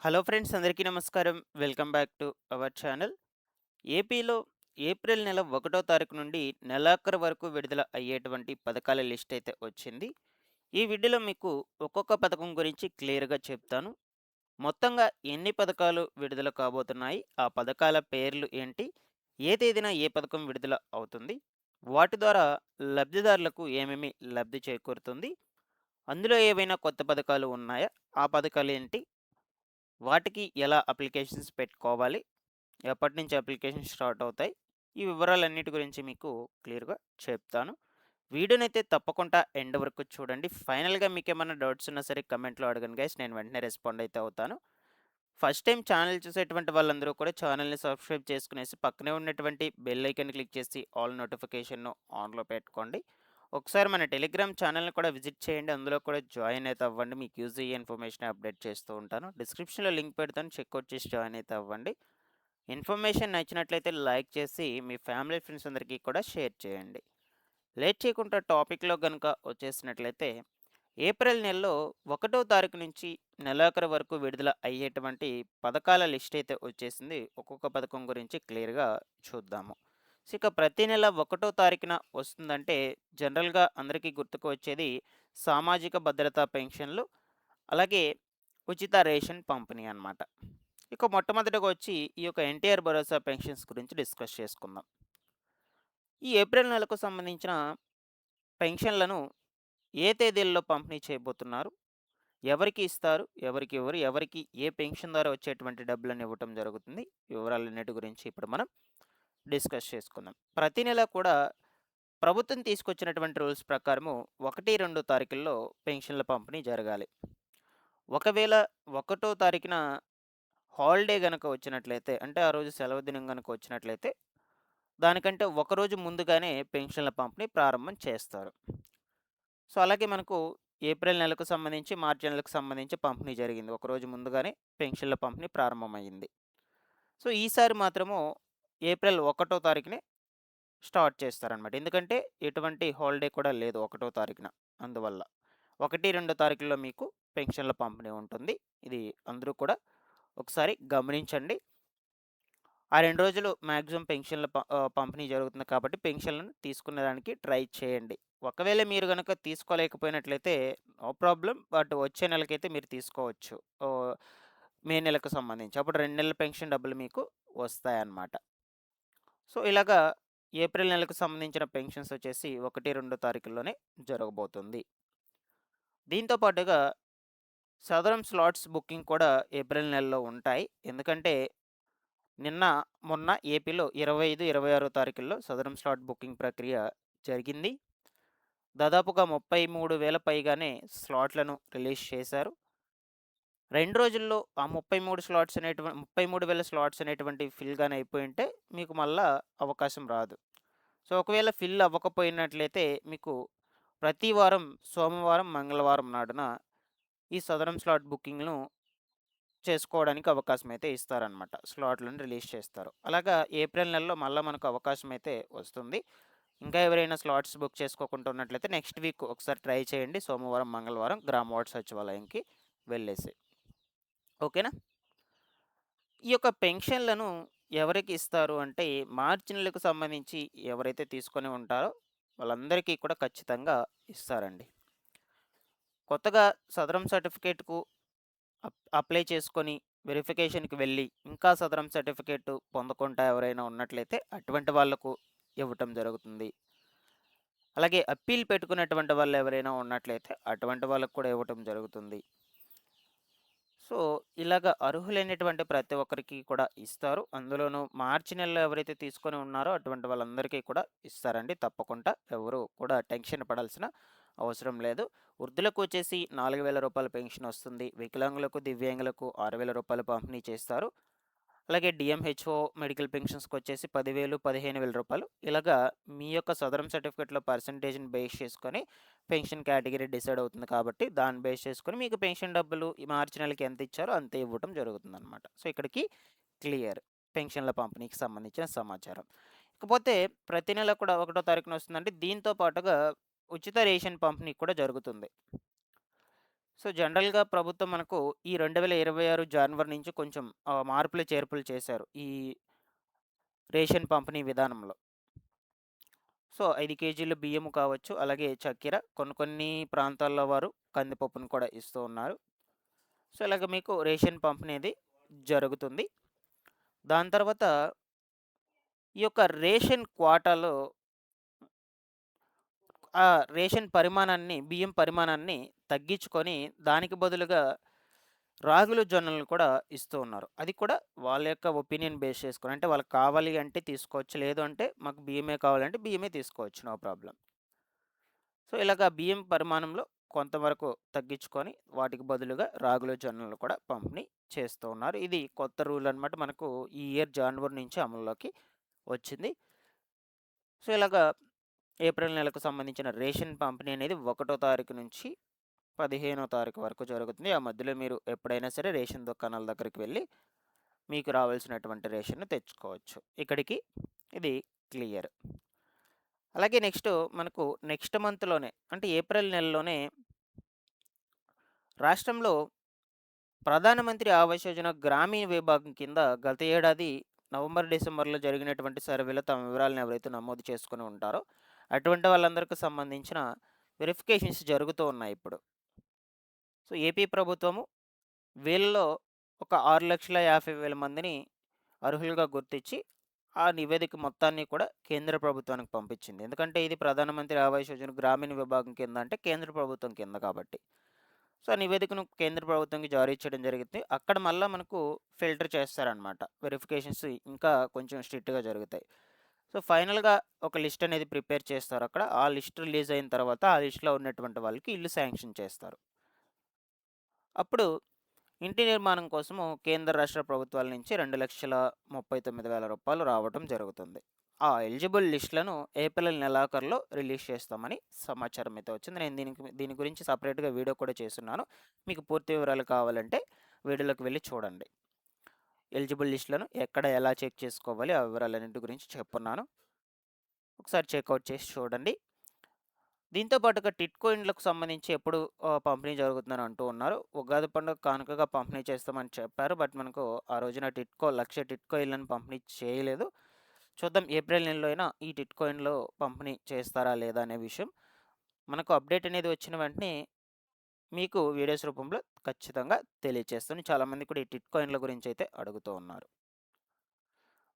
Hello friends, అందరికీ నమస్కారం. Welcome back to our channel. ఏపీలో ఏప్రిల్ నెల 1 తారీఖు నుండి నెలాఖరు వరకు విడుదల అయ్యేటువంటి పథకాల లిస్ట్ అయితే వచ్చింది. ఈ వీడియోలో మీకు ఒక్కొక్క పథకం గురించి క్లియర్‌గా చెప్తాను. మొత్తంగా ఎన్ని పథకాలు విడుదల కాబోతున్నాయి? ఆ పథకాల పేర్లు ఏంటి? ఏ తేదీన ఏ పథకం విడుదల అవుతుంది? వాటి ద్వారా లబ్ధిదారులకు ఏమేమి లబ్ధి చేకూరుతుంది? అందులో ఏవైనా కొత్త పథకాలు ఉన్నాయా? ఆ పథకాలేంటి? వాటికి ఎలా అప్లికేషన్స్ పెట్టుకోవాలి? ఎప్పటినుంచి అప్లికేషన్స్ స్టార్ట్ అవుతాయి? ఈ వివరాలన్నిటి గురించి మీకు క్లియర్‌గా చెప్తాను. వీడియోనైతే తప్పకుండా ఎండ్ వరకు చూడండి. ఫైనల్‌గా మీకేమన్నా డౌట్స్ ఉన్నా సరే కమెంట్‌లో అడగండి గైస్. నేను వెంటనే రెస్పాండ్ అయితే అవుతాను. ఫస్ట్ టైమ్ ఛానల్ చూసేటువంటి వాళ్ళందరూ కూడా ఛానల్‌ని సబ్స్క్రైబ్ చేసుకునేసి పక్కనే ఉన్నటువంటి బెల్ ఐకాన్ క్లిక్ చేసి ఆల్ నోటిఫికేషన్‌ను ఆన్‌లో పెట్టుకోండి. ఒకసారి మన టెలిగ్రామ్ ఛానల్‌ని కూడా విజిట్ చేయండి. అందులో కూడా జాయిన్ అయితే అవ్వండి. మీకు యూజ్ అయ్యే ఇన్ఫర్మేషన్ అప్డేట్ చేస్తూ ఉంటాను. డిస్క్రిప్షన్‌లో లింక్ పెడతాను. చెక్‌ఔట్ చేసి జాయిన్ అయితే అవ్వండి. ఇన్ఫర్మేషన్ నచ్చినట్లయితే లైక్ చేసి మీ ఫ్యామిలీ ఫ్రెండ్స్ అందరికీ కూడా షేర్ చేయండి. లేట్ చేయకుండా టాపిక్‌లో గనుక వచ్చేసినట్లయితే ఏప్రిల్ నెలలో 1 తారీఖు నుంచి నెలాఖరు వరకు విడుదల అయ్యేటువంటి పథకాల లిస్ట్ అయితే వచ్చేసింది. ఒక్కొక్క పథకం గురించి క్లియర్‌గా చూద్దాము. సో, ఇక ప్రతి నెల 1 తారీఖున వస్తుందంటే జనరల్‌గా అందరికీ గుర్తుకు వచ్చేది సామాజిక భద్రతా పెన్షన్‌లు, అలాగే ఉచిత రేషన్ పంపిణీ అన్నమాట. ఇక మొట్టమొదటగా వచ్చి ఈ యొక్క ఎన్టీఆర్ భరోసా పెన్షన్స్ గురించి డిస్కస్ చేసుకుందాం. ఈ ఏప్రిల్ నెలకు సంబంధించిన పెన్షన్‌లను ఏ తేదీల్లో పంపిణీ చేయబోతున్నారు? ఎవరికి ఇస్తారు? ఎవరికి ఇవ్వరు? ఎవరికి ఏ పెన్షన్ ద్వారా వచ్చేటువంటి డబ్బులను ఇవ్వటం జరుగుతుంది? వివరాలన్నిటి గురించి ఇప్పుడు మనం డిస్కస్ చేసుకుందాం. ప్రతి నెల కూడా ప్రభుత్వం తీసుకొచ్చినటువంటి రూల్స్ ప్రకారము 1, 2 తారీఖుల్లో పెన్షన్ల పంపిణీ జరగాలి. ఒకవేళ 1 తారీఖున హాలిడే గనక వచ్చినట్లయితే, అంటే ఆ రోజు సెలవు దినం గనక వచ్చినట్లయితే, దానికంటే ఒకరోజు ముందుగానే పెన్షన్ల పంపిణీ ప్రారంభం చేస్తారు. సో, అలాగే మనకు ఏప్రిల్ నెలకు సంబంధించి, మార్చి నెలకు సంబంధించి పంపిణీ జరిగింది. ఒకరోజు ముందుగానే పెన్షన్ల పంపిణీ ప్రారంభమైంది. సో, ఈసారి మాత్రము ఏప్రిల్ 1 తారీఖునే స్టార్ట్ చేస్తారనమాట. ఎందుకంటే ఎటువంటి హాలిడే కూడా లేదు 1 తారీఖున. అందువల్ల. 1, 2 తారీఖుల్లో మీకు పెన్షన్ల పంపిణీ ఉంటుంది. ఇది అందరూ కూడా ఒకసారి గమనించండి. ఆ 2 రోజులు మాక్సిమం పంపిణీ జరుగుతుంది కాబట్టి పెన్షన్‌లను తీసుకునేదానికి ట్రై చేయండి. ఒకవేళ మీరు గనక తీసుకోలేకపోయినట్లయితే నో ప్రాబ్లమ్. బట్ వచ్చే నెలకైతే మీరు తీసుకోవచ్చు. ఓహ్! మే నెలకు సంబంధించి. అప్పుడు 2 నెలల పెన్షన్ డబ్బులు మీకు వస్తాయన్నమాట. సో, ఇలాగా ఏప్రిల్ నెలకు సంబంధించిన పెన్షన్స్ వచ్చేసి 1, 2 తారీఖుల్లోనే జరగబోతుంది. దీంతో పాటుగా సదరం స్లాట్స్ బుకింగ్ కూడా ఏప్రిల్ నెలలో ఉంటాయి. ఎందుకంటే నిన్న, మొన్న ఏపీలో 25, 26 తారీఖుల్లో సదరం స్లాట్ బుకింగ్ ప్రక్రియ జరిగింది. దాదాపుగా 33,000 పైగానే స్లాట్‌లను రిలీజ్ చేశారు. 2 రోజుల్లో ఆ 33,000 స్లాట్స్ అనేటువంటివి ఫిల్ గాని అయిపోయుంటే మీకు మళ్ళా అవకాశం రాదు. సో, ఒకవేళ ఫిల్ అవ్వకపోయినట్లయితే మీకు ప్రతి వారం సోమవారం, మంగళవారం నాడున ఈ సదరం స్లాట్ బుకింగ్‌ను చేసుకోవడానికి అవకాశం అయితే ఇస్తారనమాట. స్లాట్‌లను రిలీజ్ చేస్తారు. అలాగా ఏప్రిల్ నెలలో మళ్ళా మనకు అవకాశం అయితే వస్తుంది. ఇంకా ఎవరైనా స్లాట్స్ బుక్ చేసుకోకుండా ఉన్నట్లయితే నెక్స్ట్ వీక్ ఒకసారి ట్రై చేయండి. సోమవారం, మంగళవారం గ్రామ వార్డ్ సచివాలయంకి వెళ్ళేసి. ఓకేనా? ఈ యొక్క పెన్షన్‌లను ఎవరికి ఇస్తారు అంటే మార్చి నెలకు సంబంధించి ఎవరైతే తీసుకొని ఉంటారో వాళ్ళందరికీ కూడా ఖచ్చితంగా ఇస్తారండి. కొత్తగా సదరం సర్టిఫికేట్‌కు అప్లై చేసుకొని వెరిఫికేషన్‌కి వెళ్ళి, ఇంకా సదరం సర్టిఫికేట్ పొందకుండా ఎవరైనా ఉన్నట్లయితే అటువంటి వాళ్ళకు ఇవ్వటం జరుగుతుంది. అలాగే అప్పీల్ పెట్టుకున్నటువంటి వాళ్ళు ఎవరైనా ఉన్నట్లయితే అటువంటి వాళ్ళకి కూడా ఇవ్వటం జరుగుతుంది. సో, ఇలాగ అర్హులైనటువంటి ప్రతి ఒక్కరికి కూడా ఇస్తారు. అందులోనూ మార్చి నెలలో ఎవరైతే తీసుకొని ఉన్నారో అటువంటి వాళ్ళందరికీ కూడా ఇస్తారండి తప్పకుండా. ఎవరు కూడా టెన్షన్ పడాల్సిన అవసరం లేదు. వృద్ధులకు వచ్చేసి రూ. 4,000 పెన్షన్ వస్తుంది. వికలాంగులకు, దివ్యాంగులకు రూ. 6,000 పంపిణీ చేస్తారు. అలాగే డీఎంహెచ్ఓ మెడికల్ పెన్షన్స్‌కొచ్చేసి 10,000, రూ. 15,000 ఇలాగా మీ యొక్క సదరం సర్టిఫికేట్‌లో పర్సెంటేజ్‌ని బేస్ చేసుకొని పెన్షన్ కేటగిరీ డిసైడ్ అవుతుంది కాబట్టి, దాన్ని బేస్ చేసుకొని మీకు పెన్షన్ డబ్బులు ఈ మార్చి నెలకి ఎంత ఇచ్చారో అంతే ఇవ్వటం జరుగుతుందనమాట. సో, ఇక్కడికి క్లియర్. పెన్షన్ల పంపిణీకి సంబంధించిన సమాచారం. ఇకపోతే ప్రతి నెల కూడా 1 తారీఖున వస్తుందండి. దీంతో పాటుగా ఉచిత రేషన్ పంపిణీ కూడా జరుగుతుంది. సో, జనరల్‌గా ప్రభుత్వం మనకు ఈ 2026 జనవరి నుంచి కొంచెం మార్పులు, చేర్పులు చేశారు. ఈ రేషన్ పంపిణీ విధానంలో. సో, 5 కేజీల బియ్యం కావచ్చు, అలాగే చక్కెర కొన్ని కొన్ని ప్రాంతాల్లో వారు కందిపప్పును కూడా ఇస్తూ ఉన్నారు. సో, ఇలాగ మీకు రేషన్ పంపిణీ జరుగుతుంది. దాని తర్వాత ఈ యొక్క రేషన్ క్వాటాలో ఆ రేషన్ పరిమాణాన్ని, బియ్యం పరిమాణాన్ని తగ్గించుకొని దానికి బదులుగా రాగులు, జొన్నలను కూడా ఇస్తూ ఉన్నారు. అది కూడా వాళ్ళ యొక్క ఒపీనియన్ బేస్ చేసుకొని. అంటే వాళ్ళకి కావాలి అంటే తీసుకోవచ్చు. లేదు అంటే మాకు బియ్యమే కావాలంటే బియ్యమే తీసుకోవచ్చు. No problem. సో, ఇలాగ బియ్యం పరిమాణంలో కొంతవరకు తగ్గించుకొని వాటికి బదులుగా రాగులు, జొన్నలు కూడా పంపిణీ చేస్తూ ఉన్నారు. ఇది కొత్త రూల్ అనమాట. మనకు ఈ ఇయర్ జనవరి నుంచి అమల్లోకి వచ్చింది. సో, ఇలాగా ఏప్రిల్ నెలకు సంబంధించిన రేషన్ పంపిణీ అనేది 1 తారీఖు నుంచి 15 తారీఖు వరకు జరుగుతుంది. ఆ మధ్యలో మీరు ఎప్పుడైనా సరే రేషన్ దుకాణాల దగ్గరికి వెళ్ళి మీకు రావాల్సినటువంటి రేషన్‌ను తెచ్చుకోవచ్చు. ఇక్కడికి ఇది క్లియర్. అలాగే మనకు నెక్స్ట్ మంత్‌లోనే అంటే ఏప్రిల్ నెలలోనే రాష్ట్రంలో ప్రధానమంత్రి ఆవాస్ యోజన గ్రామీణ విభాగం కింద గత ఏడాది నవంబర్, డిసెంబర్‌లో జరిగినటువంటి సర్వేలో తమ వివరాలను ఎవరైతే నమోదు చేసుకొని ఉంటారో, అటువంటి వాళ్ళందరికి సంబంధించిన వెరిఫికేషన్స్ జరుగుతూ ఉన్నాయి ఇప్పుడు. సో, ఏపీ ప్రభుత్వము వీళ్ళలో ఒక 6,50,000 మందిని అర్హులుగా గుర్తించి, ఆ నివేదిక మొత్తాన్ని కూడా కేంద్ర ప్రభుత్వానికి పంపించింది. ఎందుకంటే ఇది ప్రధానమంత్రి ఆవాస్ యోజన గ్రామీణ విభాగం కింద అంటే కేంద్ర ప్రభుత్వం కింద కాబట్టి. సో, ఆ నివేదికను కేంద్ర ప్రభుత్వంకి జారీ చేయడం జరిగింది. అక్కడ మళ్ళా మనకు ఫిల్టర్ చేస్తారనమాట. వెరిఫికేషన్స్ ఇంకా కొంచెం స్ట్రిక్ట్‌గా జరుగుతాయి. సో, ఫైనల్‌గా ఒక లిస్ట్ అనేది ప్రిపేర్ చేస్తారక్కడ. ఆ లిస్ట్ రిలీజ్ అయిన తర్వాత ఆ లిస్ట్‌లో ఉన్నటువంటి వాళ్ళకి ఇల్లు శాంక్షన్ చేస్తారు. అప్పుడు ఇంటి నిర్మాణం కోసము కేంద్ర, రాష్ట్ర ప్రభుత్వాల నుంచి రూ. 2,39,000 రావటం జరుగుతుంది. ఆ ఎలిజిబుల్ లిస్ట్‌లను ఏప్రిల్ నెలాఖరులో రిలీజ్ చేస్తామని సమాచారం అయితే వచ్చింది. నేను దీని గురించి సెపరేట్‌గా వీడియో కూడా చేసున్నాను. మీకు పూర్తి వివరాలు కావాలంటే వీడియోలోకి వెళ్లి చూడండి. ఎలిజిబుల్ లిస్ట్‌లను ఎక్కడ ఎలా చెక్ చేసుకోవాలి ఆ వివరాలన్నింటి గురించి చెప్పున్నాను. ఒకసారి చెక్‌ఔట్ చేసి చూడండి. దీంతో పాటుగా టిట్కో ఇండ్లకు సంబంధించి ఎప్పుడు పంపిణీ జరుగుతుందని అంటూ ఉన్నారు. ఉగాది పండుగ కానుకగా పంపిణీ చేస్తామని చెప్పారు. బట్ మనకు ఆ రోజున 1,00,000 టిట్కో ఇళ్లను పంపిణీ చేయలేదు. చూద్దాం ఏప్రిల్ నెలలో అయినా ఈ టిట్కో ఇండ్లు పంపిణీ చేస్తారా లేదా అనే విషయం. మనకు అప్డేట్ అనేది వచ్చిన వెంటనే మీకు వీడియోస్ రూపంలో ఖచ్చితంగా తెలియజేస్తాను. చాలామంది కూడా ఈ టిట్కో ఇండ్ల గురించి అయితే అడుగుతూ ఉన్నారు.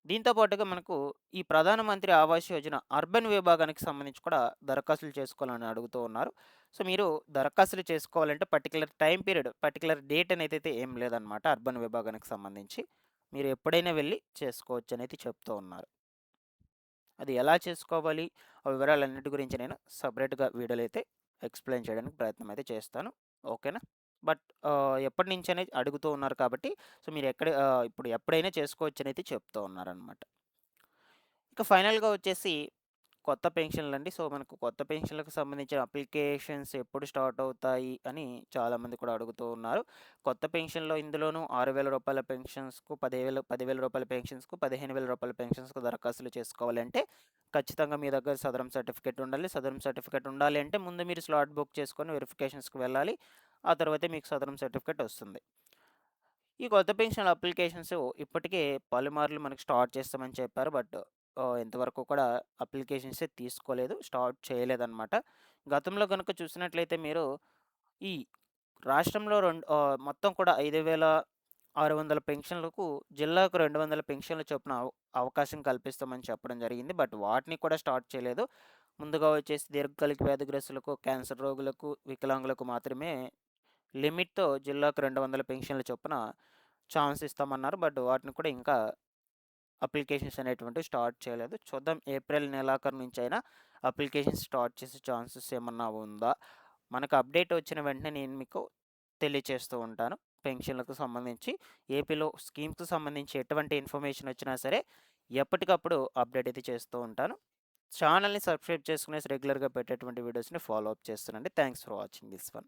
దీంతో పాటుగా మనకు ఈ ప్రధానమంత్రి ఆవాస్ యోజన అర్బన్ విభాగానికి సంబంధించి కూడా దరఖాస్తులు చేసుకోవాలని అడుగుతూ ఉన్నారు. సో, మీరు దరఖాస్తులు చేసుకోవాలంటే particular time period, particular date అనేది అయితే ఏం లేదనమాట అర్బన్ విభాగానికి సంబంధించి. మీరు ఎప్పుడైనా వెళ్ళి చేసుకోవచ్చు అనేది చెప్తూ ఉన్నారు. అది ఎలా చేసుకోవాలి? ఆ వివరాలన్నిటి గురించి నేను సెపరేట్‌గా వీడియోలో అయితే ఎక్స్‌ప్లెయిన్ చేయడానికి ప్రయత్నం అయితే చేస్తాను. ఓకేనా? బట్ ఎప్పటినుంచనేది అడుగుతూ ఉన్నారు కాబట్టి, సో, మీరు ఇప్పుడు ఎప్పుడైనా చేసుకోవచ్చనైతే చెప్తూ ఉన్నారనమాట. ఇక ఫైనల్‌గా వచ్చేసి కొత్త పెన్షన్‌లండి. సో, మనకు కొత్త పెన్షన్‌లకు సంబంధించిన అప్లికేషన్స్ ఎప్పుడు స్టార్ట్ అవుతాయి అని చాలామంది కూడా అడుగుతూ ఉన్నారు. కొత్త పెన్షన్‌లో ఇందులోనూ రూ. 6,000 పెన్షన్స్‌కు, రూ. 10,000 పెన్షన్స్‌కు, రూ. 15,000 పెన్షన్స్‌కు దరఖాస్తులు చేసుకోవాలంటే ఖచ్చితంగా మీ దగ్గర సదరం సర్టిఫికేట్ ఉండాలి. సదరం సర్టిఫికేట్ ఉండాలి అంటే ముందు మీరు స్లాట్ బుక్ చేసుకొని వెరిఫికేషన్స్‌కి వెళ్ళాలి. ఆ తర్వాతే మీకు సదరం సర్టిఫికేట్ వస్తుంది. ఈ కొత్త పెన్షన్ అప్లికేషన్స్ ఇప్పటికే పలుమార్లు మనకు స్టార్ట్ చేస్తామని చెప్పారు. బట్ ఇంతవరకు కూడా అప్లికేషన్సే తీసుకోలేదు. స్టార్ట్ చేయలేదన్నమాట. గతంలో గనుక చూసినట్లయితే మీరు ఈ రాష్ట్రంలో మొత్తం కూడా 5,600 పెన్షన్‌లకు జిల్లాకు 200 పెన్షన్‌ల చొప్పున అవకాశం కల్పిస్తామని చెప్పడం జరిగింది. బట్ వాటిని కూడా స్టార్ట్ చేయలేదు. ముందుగా వచ్చేసి దీర్ఘకాలిక వ్యాధిగ్రస్తులకు, క్యాన్సర్ రోగులకు, వికలాంగులకు మాత్రమే లిమిట్‌తో జిల్లాకు 200 పెన్షన్‌ల చొప్పున ఛాన్స్ ఇస్తామన్నారు. బట్ వాటిని కూడా ఇంకా అప్లికేషన్స్ అనేటువంటివి స్టార్ట్ చేయలేదు. చూద్దాం ఏప్రిల్ నెలాఖరు నుంచైనా అప్లికేషన్స్ స్టార్ట్ చేసే ఛాన్సెస్ ఏమన్నా ఉందా? మనకు అప్డేట్ వచ్చిన వెంటనే నేను మీకు తెలియచేస్తూ ఉంటాను. పెన్షన్‌లకు సంబంధించి ఏపీలో స్కీమ్స్‌కి సంబంధించి ఎటువంటి ఇన్ఫర్మేషన్ వచ్చినా సరే ఎప్పటికప్పుడు అప్డేట్ అయితే చేస్తూ ఉంటాను. ఛానల్‌ని సబ్స్క్రైబ్ చేసుకునేసి రెగ్యులర్‌గా పెట్టేటువంటి వీడియోస్‌ని ఫాలో అప్ చేస్తానండి. Thanks for watching this one.